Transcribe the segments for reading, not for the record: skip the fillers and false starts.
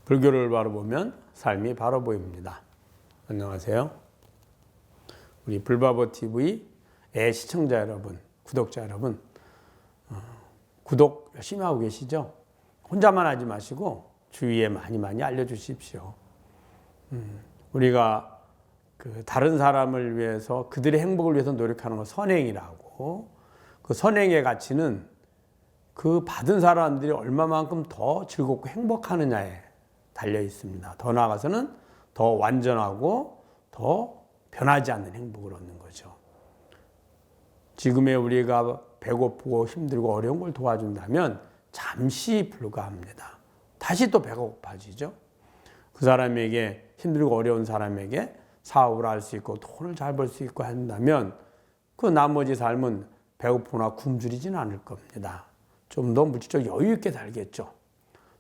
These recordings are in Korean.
불교를 바라보면 삶이 바로 보입니다. 안녕하세요. 우리 불바보TV의 시청자 여러분, 구독자 여러분, 구독 열심히 하고 계시죠? 혼자만 하지 마시고 주위에 많이 알려주십시오. 우리가 다른 사람을 위해서, 그들의 행복을 위해서 노력하는 건 선행이라고, 그 선행의 가치는 그 받은 사람들이 얼마만큼 더 즐겁고 행복하느냐에 달려 있습니다. 더 나아가서는 더 완전하고 더 변하지 않는 행복을 얻는 거죠. 지금의 우리가 배고프고 힘들고 어려운 걸 도와준다면 잠시 불과합니다. 다시 또 배가 고파지죠. 그 사람에게, 힘들고 어려운 사람에게 사업을 할 수 있고 돈을 잘 벌 수 있고 한다면 그 나머지 삶은 배고프거나 굶주리지는 않을 겁니다. 좀 더 물질적 여유 있게 살겠죠.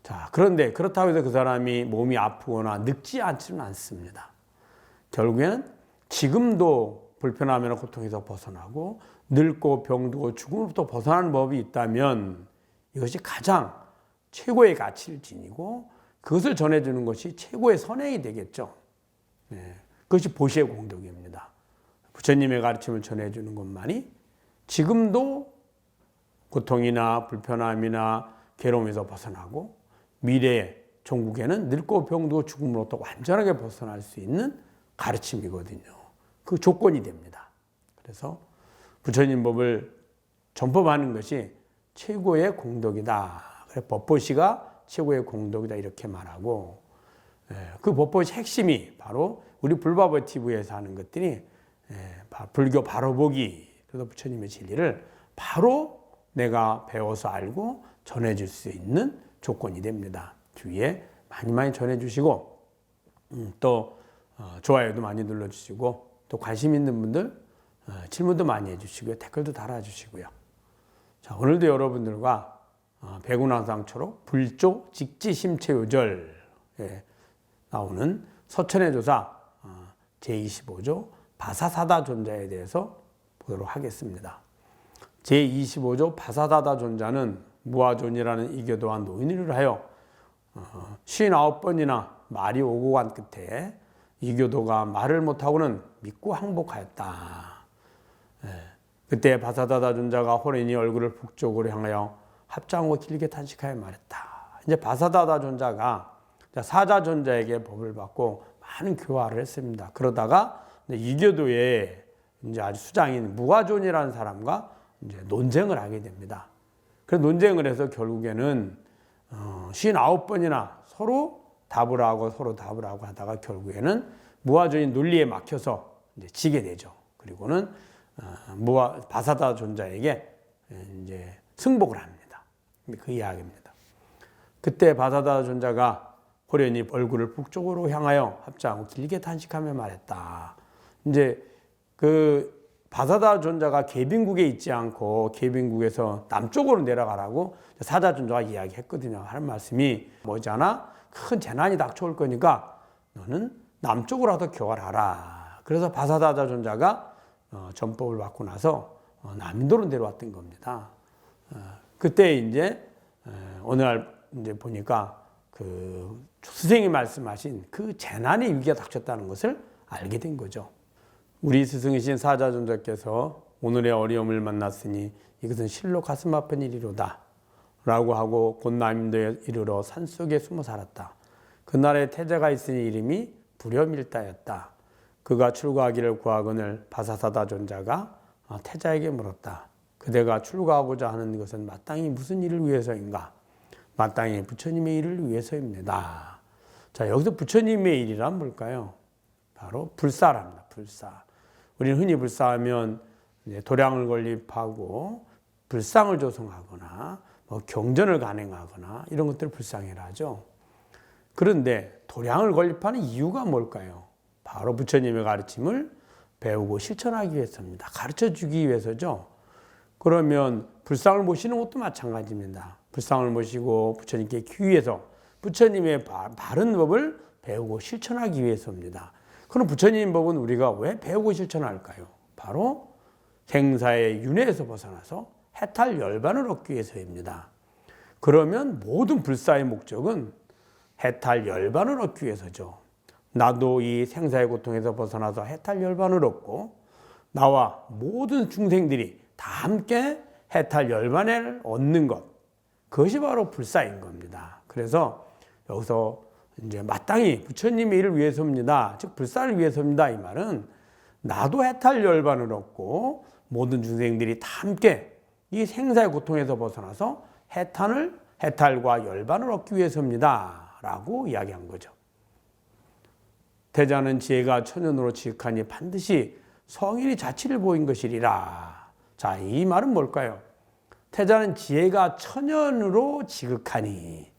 자, 그런데 그렇다고 해서 그 사람이 몸이 아프거나 늙지 않지는 않습니다. 결국에는 지금도 불편함이나 고통에서 벗어나고 늙고 병들고 죽음으로부터 벗어나는 법이 있다면 이것이 가장 최고의 가치를 지니고 그것을 전해주는 것이 최고의 선행이 되겠죠. 그것이 보시의 공덕입니다. 부처님의 가르침을 전해주는 것만이 지금도 고통이나 불편함이나 괴로움에서 벗어나고 미래의 종국에는 늙고 병들고 죽음으로부터 완전하게 벗어날 수 있는 가르침이거든요. 그 조건이 됩니다. 그래서 부처님 법을 전법하는 것이 최고의 공덕이다. 그래서 법보시가 최고의 공덕이다 이렇게 말하고, 그 법보시 핵심이 바로 우리 불바보TV에서 하는 것들이 불교 바로보기, 그래서 부처님의 진리를 바로 내가 배워서 알고 전해줄 수 있는 조건이 됩니다. 주위에 많이 전해주시고, 또 좋아요도 많이 눌러주시고, 또 관심 있는 분들 질문도 많이 해주시고요, 댓글도 달아주시고요. 자, 오늘도 여러분들과 백운왕상초록 불조 직지심체요절에 나오는 서천의 조사 제25조 바사사다 존자에 대해서 보도록 하겠습니다. 제25조 바사사다 존자는 무아존이라는 이교도와 노인을 하여 59번이나 말이 오고 간 끝에 이교도가 말을 못하고는 믿고 항복하였다. 그때 바사사다 존자가 호련히 얼굴을 북쪽으로 향하여 합장하고 길게 탄식하여 말했다. 이제 바사사다 존자가 사자 존자에게 법을 받고 많은 교화를 했습니다. 그러다가 이교도에 이제 아주 수장인 무아존이라는 사람과 이제 논쟁을 하게 됩니다. 그래서 논쟁을 해서 결국에는 59번이나 서로 답을 하고 하다가 결국에는 무아존이 논리에 막혀서 이제 지게 되죠. 그리고는 바사다 존자에게 이제 승복을 합니다. 그 이야기입니다. 그때 바사다 존자가 호련히 얼굴을 북쪽으로 향하여 합장하고 길게 탄식하며 말했다. 이제 그 바사다 존자가 계빈국에 있지 않고 계빈국에서 남쪽으로 내려가라고 사자 존자가 이야기했거든요. 하는 말씀이 뭐잖아? 큰 재난이 닥쳐올 거니까 너는 남쪽으로라도 교활하라. 그래서 바사다 존자가 전법을 받고 나서 남인도로 내려왔던 겁니다. 그때 이제 어느 날 이제 보니까 그 스승이 말씀하신 그 재난의 위기가 닥쳤다는 것을 알게 된 거죠. 우리 스승이신 사자존자께서 오늘의 어려움을 만났으니 이것은 실로 가슴 아픈 일이로다 라고 하고 곧 남인도에 이르러 산속에 숨어 살았다. 그날에 태자가 있으니 이름이 불여밀다였다. 그가 출가하기를 구하거늘 바사사다 존자가 태자에게 물었다. 그대가 출가하고자 하는 것은 마땅히 무슨 일을 위해서인가? 마땅히 부처님의 일을 위해서입니다. 자, 여기서 부처님의 일이란 뭘까요? 바로 불사랍니다. 불사. 우리는 흔히 불사하면 도량을 건립하고 불상을 조성하거나 경전을 간행하거나 이런 것들을 불상이라 하죠. 그런데 도량을 건립하는 이유가 뭘까요? 바로 부처님의 가르침을 배우고 실천하기 위해서입니다. 가르쳐주기 위해서죠. 그러면 불상을 모시는 것도 마찬가지입니다. 불상을 모시고 부처님께 귀위해서 부처님의 바른 법을 배우고 실천하기 위해서입니다. 그럼 부처님 법은 우리가 왜 배우고 실천할까요? 바로 생사의 윤회에서 벗어나서 해탈 열반을 얻기 위해서입니다. 그러면 모든 불사의 목적은 해탈 열반을 얻기 위해서죠. 나도 이 생사의 고통에서 벗어나서 해탈 열반을 얻고 나와 모든 중생들이 다 함께 해탈 열반을 얻는 것, 그것이 바로 불사인 겁니다. 그래서 여기서 이제 마땅히 부처님의 일을 위해서입니다. 즉 불사를 위해서입니다. 이 말은 나도 해탈 열반을 얻고 모든 중생들이 다 함께 이 생사의 고통에서 벗어나서 해탈과 열반을 얻기 위해서입니다. 라고 이야기한 거죠. 태자는 지혜가 천연으로 지극하니 반드시 성인이 자치를 보인 것이리라. 자, 이 말은 뭘까요? 태자는 지혜가 천연으로 지극하니,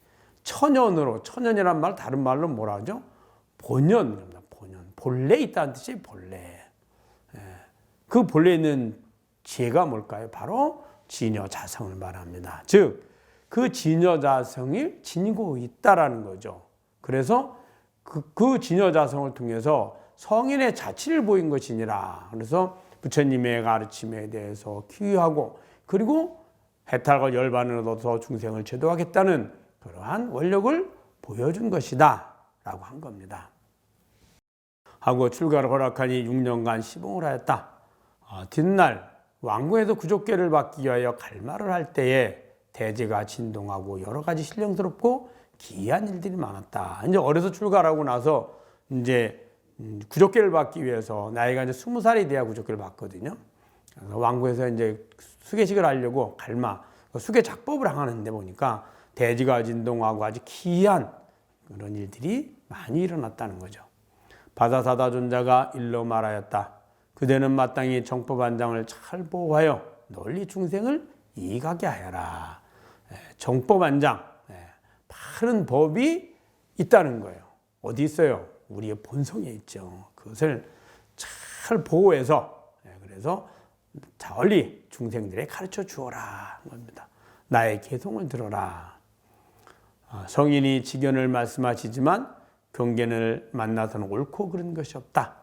천연이란 말 다른 말로 뭐라 하죠? 본연입니다. 본래 있다는 뜻이에요. 본래. 그 본래 있는 지혜가 뭘까요? 바로 진여자성을 말합니다. 즉 그 진여자성이 지니고 있다라는 거죠. 그래서 그 진여자성을 통해서 성인의 자치를 보인 것이니라. 그래서 부처님의 가르침에 대해서 기유하고 그리고 해탈과 열반을 얻어서 중생을 제도하겠다는 그러한 원력을 보여준 것이다 라고 한 겁니다. 하고 출가를 허락하니 6년간 시봉을 하였다. 뒷날 왕궁에서 구족계를 받기 위하여 갈말을 할 때에 대제가 진동하고 여러 가지 신령스럽고 기이한 일들이 많았다. 이제 어려서 출가하고 나서 이제 구족계를 받기 위해서 나이가 이제 20살이 돼야 구족계를 받거든요. 그래서 왕궁에서 이제 수계식을 하려고 수계 작법을 하는데 보니까 대지가 진동하고 아주 기이한 그런 일들이 많이 일어났다는 거죠. 바사사다 존자가 일러 말하였다. 그대는 마땅히 정법안장을 잘 보호하여 널리 중생을 이익하게 하여라. 정법안장, 바른 법이 있다는 거예요. 어디 있어요? 우리의 본성에 있죠. 그것을 잘 보호해서 그래서 널리 중생들에 가르쳐 주어라 겁니다. 나의 개송을 들어라. 성인이 지견을 말씀하시지만 경견을 만나서는 옳고 그른 것이 없다.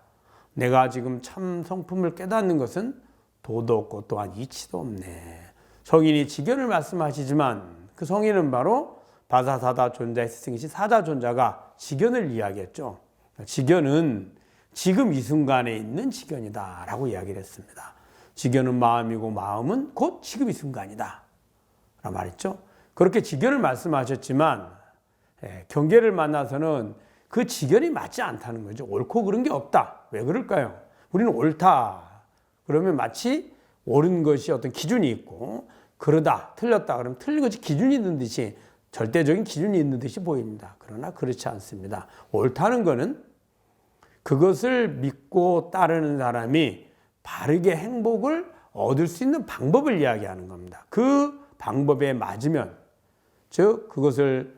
내가 지금 참 성품을 깨닫는 것은 도도 없고 또한 이치도 없네. 성인이 지견을 말씀하시지만 그 성인은 바로 바사사다 존자의 스승이신 사자 존자가 지견을 이야기했죠. 지견은 지금 이 순간에 있는 지견이다 라고 이야기를 했습니다. 지견은 마음이고 마음은 곧 지금 이 순간이다 라고 말했죠. 그렇게 지견을 말씀하셨지만 경계를 만나서는 그 지견이 맞지 않다는 거죠. 옳고 그른 게 없다. 왜 그럴까요? 우리는 옳다 그러면 마치 옳은 것이 어떤 기준이 있고 그러다 틀렸다 그러면 틀린 것이 기준이 있는 듯이 절대적인 기준이 있는 듯이 보입니다. 그러나 그렇지 않습니다. 옳다는 것은 그것을 믿고 따르는 사람이 바르게 행복을 얻을 수 있는 방법을 이야기하는 겁니다. 그 방법에 맞으면 즉 그것을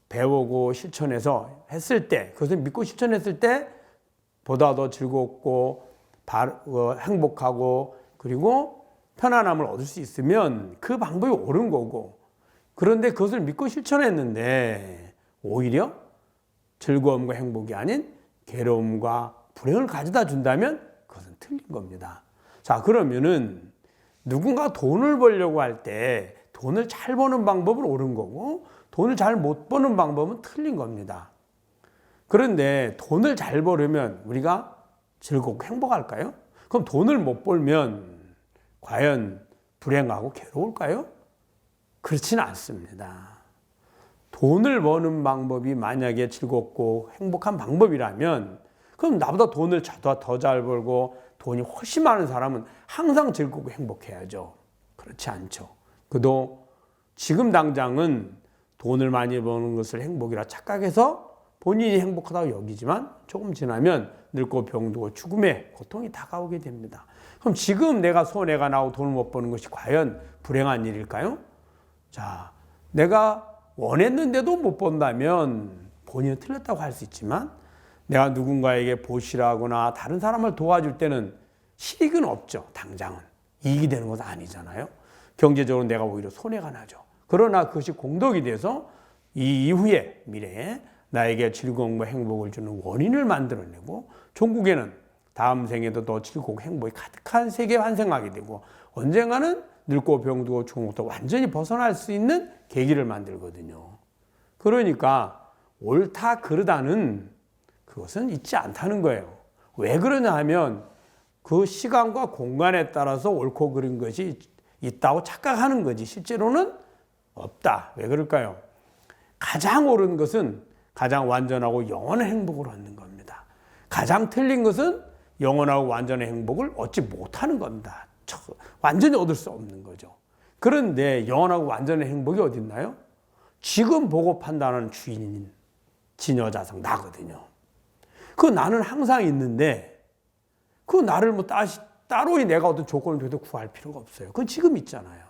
배우고 실천해서 했을 때 그것을 믿고 실천했을 때 보다 더 즐겁고 행복하고 그리고 편안함을 얻을 수 있으면 그 방법이 옳은 거고 그런데 그것을 믿고 실천했는데 오히려 즐거움과 행복이 아닌 괴로움과 불행을 가져다 준다면 그것은 틀린 겁니다. 자, 그러면은 누군가 돈을 벌려고 할 때 돈을 잘 버는 방법은 옳은 거고 돈을 잘 못 버는 방법은 틀린 겁니다. 그런데 돈을 잘 벌으면 우리가 즐겁고 행복할까요? 그럼 돈을 못 벌면 과연 불행하고 괴로울까요? 그렇지는 않습니다. 돈을 버는 방법이 만약에 즐겁고 행복한 방법이라면 그럼 나보다 돈을 더 잘 벌고 돈이 훨씬 많은 사람은 항상 즐겁고 행복해야죠. 그렇지 않죠. 그도 지금 당장은 돈을 많이 버는 것을 행복이라 착각해서 본인이 행복하다고 여기지만 조금 지나면 늙고 병들고 죽음의 고통이 다가오게 됩니다. 그럼 지금 내가 손해가 나고 돈을 못 버는 것이 과연 불행한 일일까요? 자, 내가 원했는데도 못 번다면 본인은 틀렸다고 할 수 있지만 내가 누군가에게 보시라거나 다른 사람을 도와줄 때는 실익은 없죠. 당장은. 이익이 되는 것은 아니잖아요. 경제적으로 내가 오히려 손해가 나죠. 그러나 그것이 공덕이 돼서 이 이후에 미래에 나에게 즐거움과 행복을 주는 원인을 만들어내고 종국에는 다음 생에도 더 즐겁고 행복이 가득한 세계에 환생하게 되고 언젠가는 늙고 병들고 죽은 것도 완전히 벗어날 수 있는 계기를 만들거든요. 그러니까 옳다 그르다는 그것은 있지 않다는 거예요. 왜 그러냐 하면 그 시간과 공간에 따라서 옳고 그른 것이 있다고 착각하는 거지 실제로는 없다. 왜 그럴까요? 가장 옳은 것은 가장 완전하고 영원한 행복을 얻는 겁니다. 가장 틀린 것은 영원하고 완전한 행복을 얻지 못하는 겁니다. 완전히 얻을 수 없는 거죠. 그런데 영원하고 완전한 행복이 어디 있나요? 지금 보고 판단하는 주인인 진여자성 나거든요. 그 나는 항상 있는데 그 나를 뭐 따로 내가 어떤 조건을 줘도 구할 필요가 없어요. 그건 지금 있잖아요.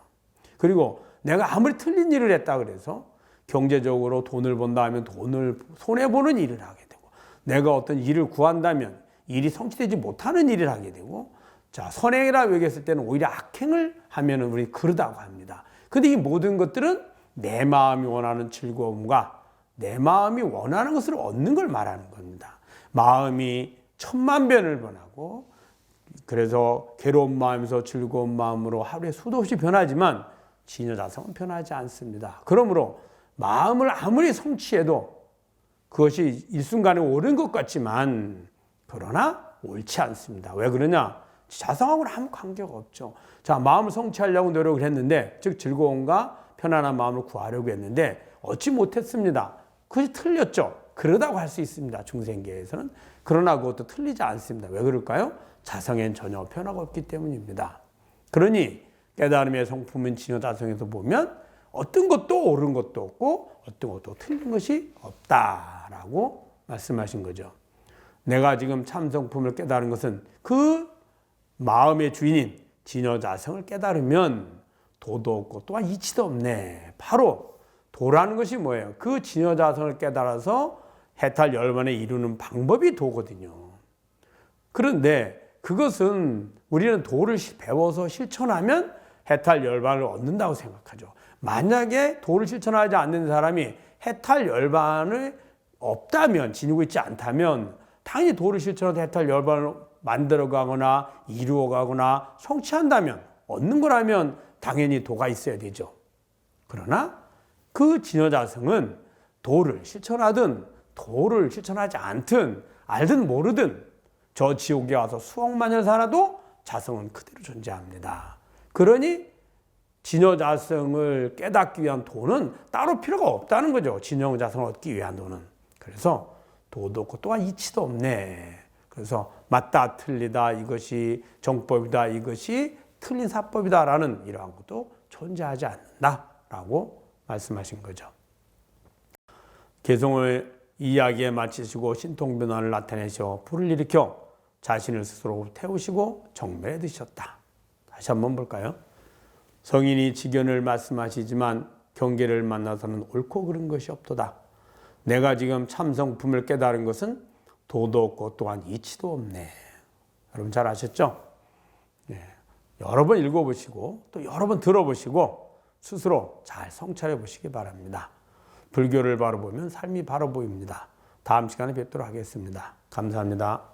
그리고 내가 아무리 틀린 일을 했다 그래서 경제적으로 돈을 번다 하면 돈을 손해보는 일을 하게 되고 내가 어떤 일을 구한다면 일이 성취되지 못하는 일을 하게 되고 자, 선행이라고 얘기했을 때는 오히려 악행을 하면은 우리 그러다고 합니다. 근데 이 모든 것들은 내 마음이 원하는 즐거움과 내 마음이 원하는 것을 얻는 걸 말하는 겁니다. 마음이 천만 변을 변하고 그래서 괴로운 마음에서 즐거운 마음으로 하루에 수도 없이 변하지만 진여자성은 변하지 않습니다. 그러므로 마음을 아무리 성취해도 그것이 일순간에 옳은 것 같지만 그러나 옳지 않습니다. 왜 그러냐? 자성하고는 아무 관계가 없죠. 자, 마음을 성취하려고 노력을 했는데 즉 즐거움과 편안한 마음을 구하려고 했는데 얻지 못했습니다. 그것이 틀렸죠. 그러다고 할 수 있습니다. 중생계에서는. 그러나 그것도 틀리지 않습니다. 왜 그럴까요? 자성엔 전혀 변화가 없기 때문입니다. 그러니 깨달음의 성품인 진여자성에서 보면 어떤 것도 옳은 것도 없고 어떤 것도 틀린 것이 없다라고 말씀하신 거죠. 내가 지금 참성품을 깨달은 것은 그 마음의 주인인 진여자성을 깨달으면 도도 없고 또한 이치도 없네. 바로 도라는 것이 뭐예요? 그 진여자성을 깨달아서 해탈 열반에 이루는 방법이 도거든요. 그런데 그것은 우리는 도를 배워서 실천하면 해탈 열반을 얻는다고 생각하죠. 만약에 도를 실천하지 않는 사람이 해탈 열반을 없다면, 지니고 있지 않다면 당연히 도를 실천해서 해탈 열반을 만들어가거나 이루어가거나 성취한다면 얻는 거라면 당연히 도가 있어야 되죠. 그러나 그 진여자성은 도를 실천하든 도를 실천하지 않든 알든 모르든 저 지옥에 와서 수억만 년 살아도 자성은 그대로 존재합니다. 그러니 진여자성을 깨닫기 위한 도는 따로 필요가 없다는 거죠. 진여자성을 얻기 위한 도는. 그래서 도도 없고 또한 이치도 없네. 그래서 맞다 틀리다 이것이 정법이다 이것이 틀린 사법이다라는 이러한 것도 존재하지 않는다라고 말씀하신 거죠. 개성을 이야기에 마치시고 신통변화를 나타내셔 불을 일으켜 자신을 스스로 태우시고 정멸에 드셨다. 다시 한번 볼까요? 성인이 지견을 말씀하시지만 경계를 만나서는 옳고 그른 것이 없도다. 내가 지금 참성품을 깨달은 것은 도도 없고 또한 이치도 없네. 여러분 잘 아셨죠? 네. 여러 번 읽어보시고 또 여러 번 들어보시고 스스로 잘 성찰해 보시기 바랍니다. 불교를 바로 보면 삶이 바로 보입니다. 다음 시간에 뵙도록 하겠습니다. 감사합니다.